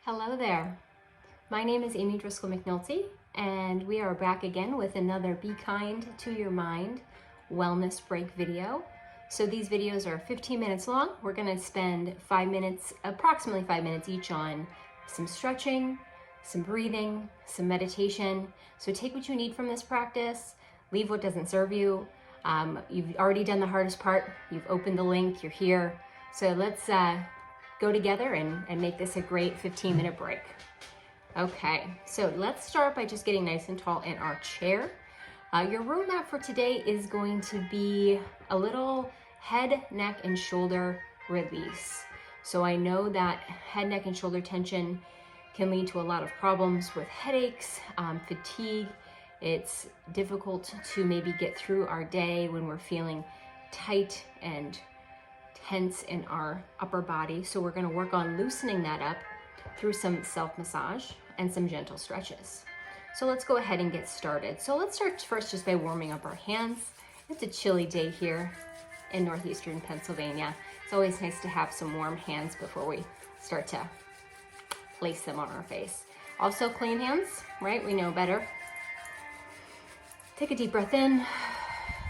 Hello there. My name is Amy Driscoll McNulty, and we are back again with another Be Kind to Your Mind wellness break video. So these videos are 15 minutes long. We're going to spend 5 minutes, approximately 5 minutes each, on some stretching, some breathing, some meditation. So take what you need from this practice, leave what doesn't serve you. You've already done the hardest part. You've opened the link, you're here. So let's go together and make this a great 15-minute break. Okay, so let's start by just getting nice and tall in our chair. Your roadmap for today is going to be a little head, neck, and shoulder release. So I know that head, neck, and shoulder tension can lead to a lot of problems with headaches, fatigue. It's difficult to maybe get through our day when we're feeling tight and tense in our upper body. So we're going to work on loosening that up through some self-massage and some gentle stretches. So let's go ahead and get started. So let's start first just by warming up our hands. It's a chilly day here in northeastern Pennsylvania. It's always nice to have some warm hands before we start to place them on our face. Also clean hands, right? We know better. Take a deep breath in.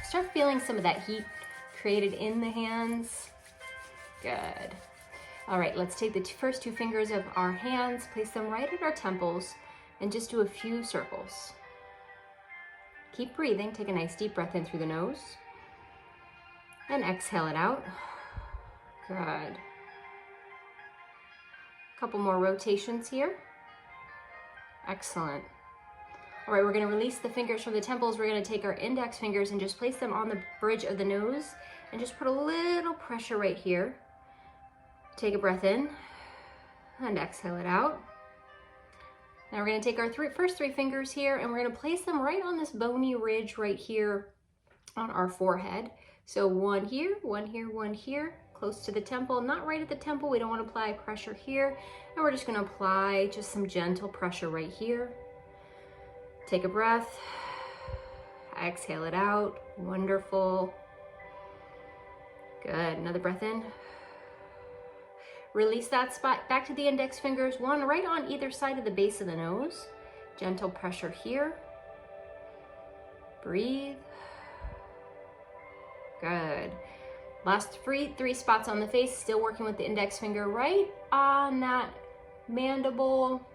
Start feeling some of that heat created in the hands. Good. All right, let's take the first two fingers of our hands, place them right at our temples, and just do a few circles. Keep breathing. Take a nice deep breath in through the nose and exhale it out. Good. A couple more rotations here. Excellent. All right, we're going to release the fingers from the temples. We're going to take our index fingers and just place them on the bridge of the nose and just put a little pressure right here. Take a breath in and exhale it out. Now we're going to take our first three fingers here and we're going to place them right on this bony ridge right here on our forehead. So one here, one here, one here, close to the temple, not right at the temple. We don't want to apply pressure here. And we're just going to apply just some gentle pressure right here. Take a breath, exhale it out. Wonderful. Good. Another breath in. Release that spot back to the index fingers, one right on either side of the base of the nose. Gentle pressure here. Breathe. Good. Last three spots on the face, still working with the index finger right on that mandible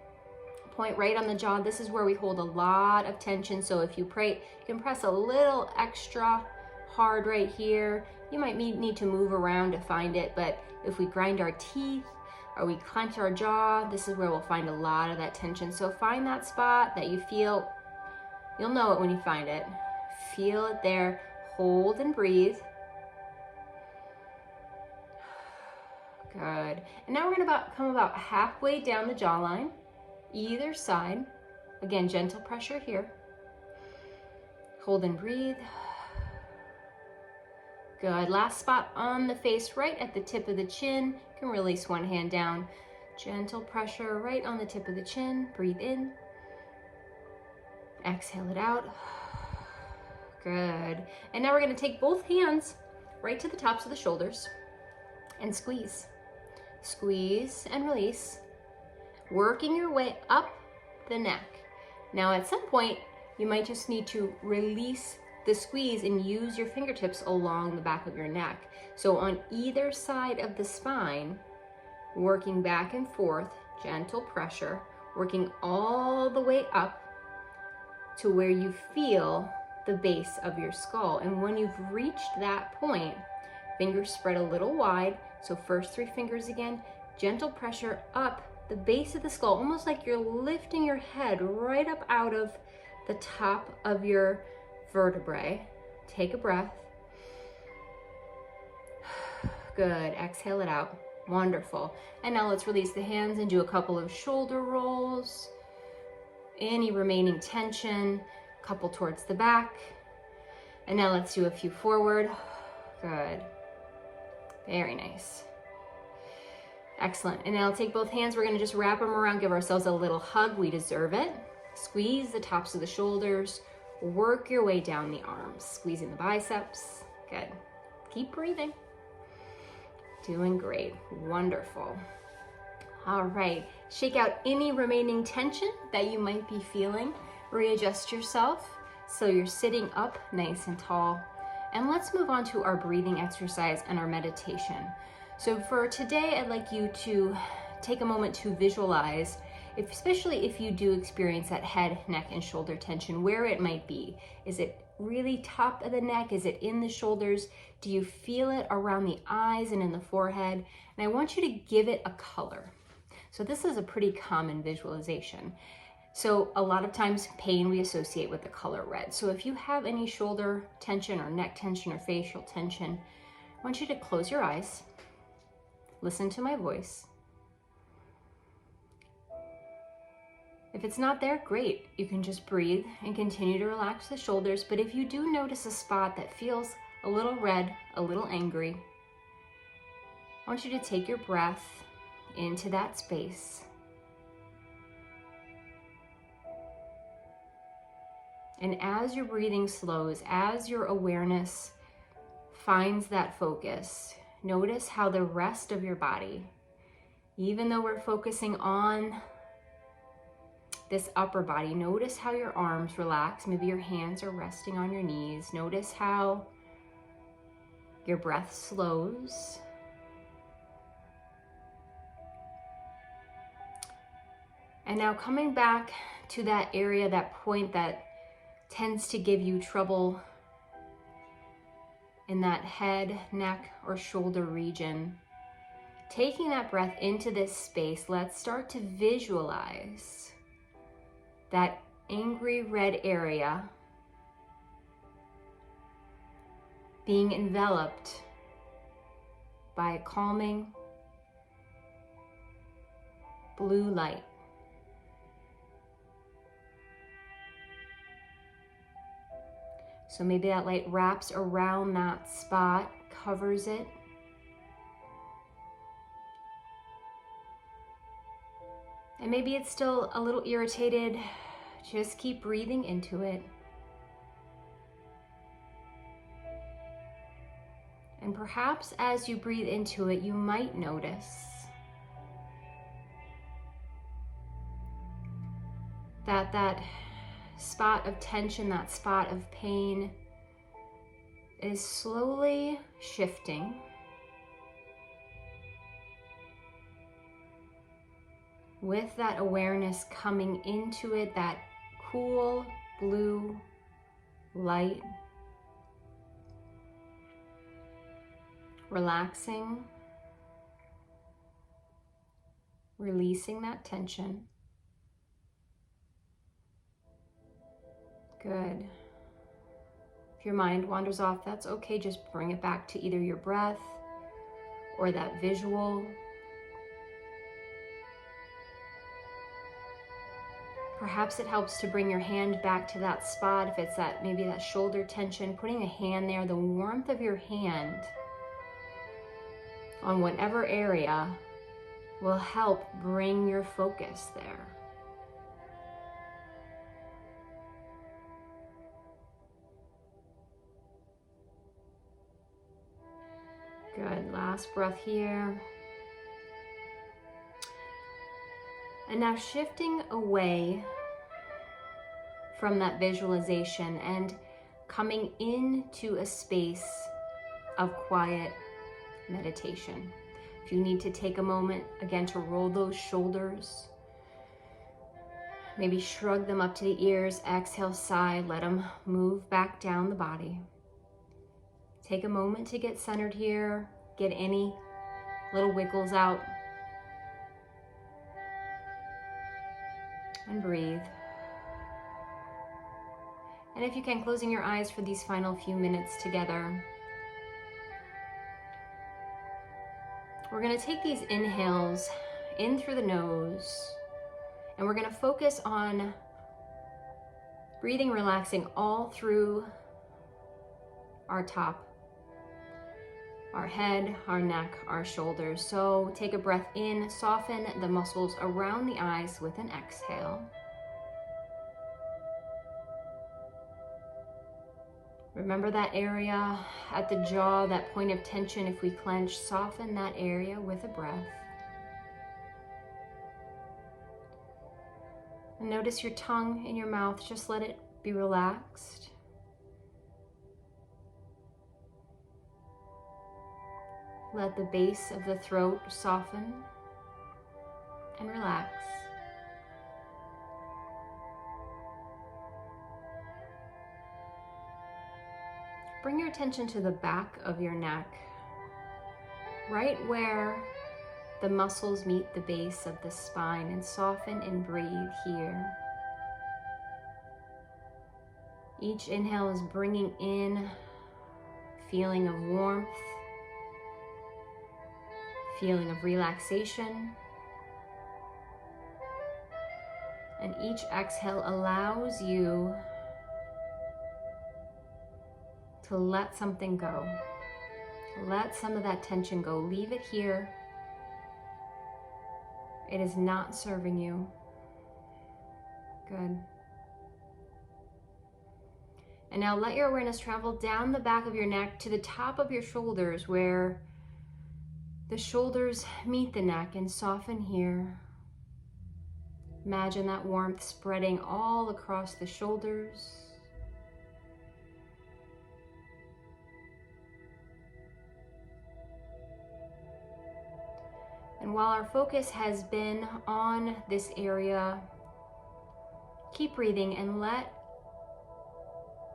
point, right on the jaw. This is where we hold a lot of tension. So if you can press a little extra hard right here. You might need to move around to find it, but if we grind our teeth or we clench our jaw, this is where we'll find a lot of that tension. So find that spot that you feel. You'll know it when you find it. Feel it there. Hold and breathe. Good. And now we're going to come about halfway down the jawline, either side. Again, gentle pressure here. Hold and breathe. Good. Last spot on the face, right at the tip of the chin. You can release one hand down. Gentle pressure right on the tip of the chin. Breathe in. Exhale it out. Good. And now we're going to take both hands right to the tops of the shoulders and squeeze. Squeeze and release. Working your way up the neck. Now at some point, you might just need to release the squeeze and use your fingertips along the back of your neck. So on either side of the spine, working back and forth, gentle pressure, working all the way up to where you feel the base of your skull. And when you've reached that point, fingers spread a little wide. So first three fingers again, gentle pressure up the base of the skull, almost like you're lifting your head right up out of the top of your vertebrae. Take a breath. Good. Exhale it out. Wonderful. And now let's release the hands and do a couple of shoulder rolls. Any remaining tension, a couple towards the back. And now let's do a few forward. Good. Very nice. Excellent. And now take both hands. We're going to just wrap them around, give ourselves a little hug. We deserve it. Squeeze the tops of the shoulders. Work your way down the arms, squeezing the biceps. Good. Keep breathing. Doing great. Wonderful. All right, shake out any remaining tension that you might be feeling. Readjust yourself so you're sitting up nice and tall. And let's move on to our breathing exercise and our meditation. So for today, I'd like you to take a moment to visualize, especially if you do experience that head, neck, and shoulder tension, where it might be. Is it really top of the neck? Is it in the shoulders? Do you feel it around the eyes and in the forehead? And I want you to give it a color. So this is a pretty common visualization. So a lot of times pain we associate with the color red. So if you have any shoulder tension or neck tension or facial tension, I want you to close your eyes, listen to my voice. If it's not there, great. You can just breathe and continue to relax the shoulders. But if you do notice a spot that feels a little red, a little angry, I want you to take your breath into that space. And as your breathing slows, as your awareness finds that focus, notice how the rest of your body, even though we're focusing on this upper body, notice how your arms relax. Maybe your hands are resting on your knees. Notice how your breath slows. And now coming back to that area, that point that tends to give you trouble in that head, neck, or shoulder region. Taking that breath into this space, let's start to visualize that angry red area being enveloped by a calming blue light. So maybe that light wraps around that spot, covers it. And maybe it's still a little irritated. Just keep breathing into it. And perhaps as you breathe into it, you might notice that spot of tension, that spot of pain is slowly shifting. With that awareness coming into it, that cool blue light, relaxing, releasing that tension. Good. If your mind wanders off, that's okay. Just bring it back to either your breath or that visual. Perhaps it helps to bring your hand back to that spot. If it's that, maybe that shoulder tension, putting a hand there, the warmth of your hand on whatever area will help bring your focus there. Good, last breath here. And now shifting away from that visualization and coming into a space of quiet meditation. If you need to take a moment, again, to roll those shoulders, maybe shrug them up to the ears, exhale, sigh, let them move back down the body. Take a moment to get centered here, get any little wiggles out, and breathe. And if you can, closing your eyes for these final few minutes together. We're going to take these inhales in through the nose, and we're going to focus on breathing, relaxing all through our top, our head, our neck, our shoulders. So take a breath in, soften the muscles around the eyes with an exhale. Remember that area at the jaw, that point of tension. If we clench, soften that area with a breath. Notice your tongue in your mouth, just let it be relaxed. Let the base of the throat soften and relax. Bring your attention to the back of your neck, right where the muscles meet the base of the spine, and soften and breathe here. Each inhale is bringing in feeling of warmth, feeling of relaxation. And each exhale allows you to let something go. Let some of that tension go. Leave it here. It is not serving you. Good. And now let your awareness travel down the back of your neck to the top of your shoulders, where the shoulders meet the neck, and soften here. Imagine that warmth spreading all across the shoulders. And while our focus has been on this area, keep breathing and let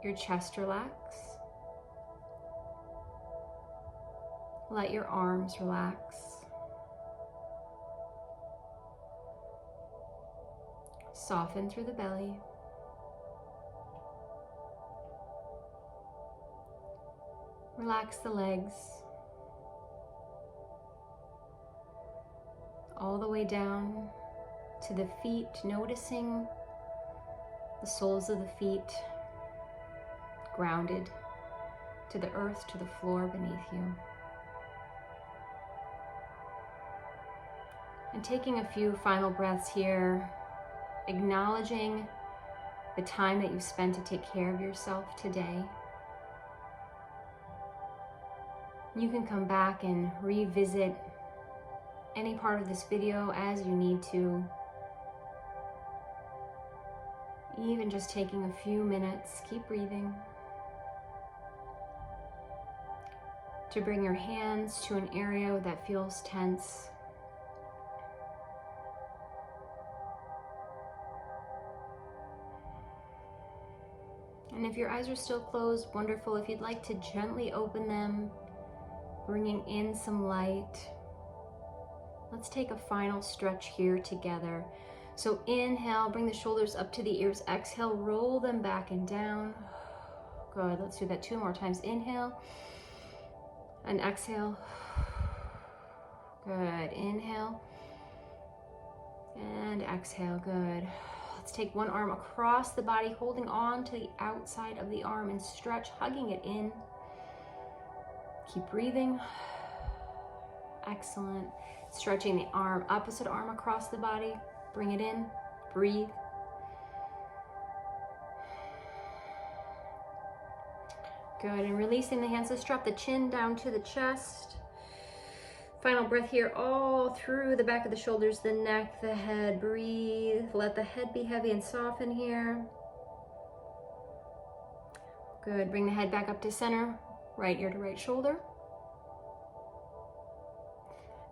your chest relax. Let your arms relax. Soften through the belly. Relax the legs. All the way down to the feet, noticing the soles of the feet grounded to the earth, to the floor beneath you. And taking a few final breaths here, acknowledging the time that you've spent to take care of yourself today. You can come back and revisit any part of this video as you need to. Even just taking a few minutes, keep breathing, to bring your hands to an area that feels tense. And if your eyes are still closed, wonderful. If you'd like to gently open them, bringing in some light. Let's take a final stretch here together. So inhale, bring the shoulders up to the ears. Exhale, roll them back and down. Good, let's do that 2 more times. Inhale and exhale. Good, inhale and exhale, good. Let's take one arm across the body, holding on to the outside of the arm, and stretch, hugging it in. Keep breathing. Excellent. Stretching the arm, opposite arm across the body. Bring it in. Breathe. Good. And releasing the hands. Let's drop the chin down to the chest. Final breath here, all through the back of the shoulders, the neck, the head. Breathe. Let the head be heavy and soften here. Good. Bring the head back up to center. Right ear to right shoulder.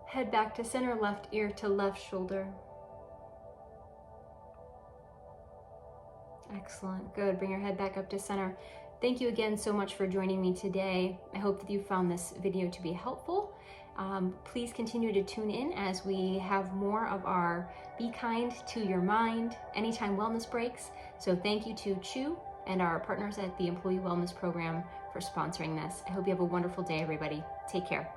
Head back to center, left ear to left shoulder. Excellent. Good. Bring your head back up to center. Thank you again so much for joining me today. I hope that you found this video to be helpful. Please continue to tune in as we have more of our Be Kind to Your Mind Anytime Wellness breaks. So thank you to Chew and our partners at the Employee Wellness Program for sponsoring this. I hope you have a wonderful day, everybody. Take care.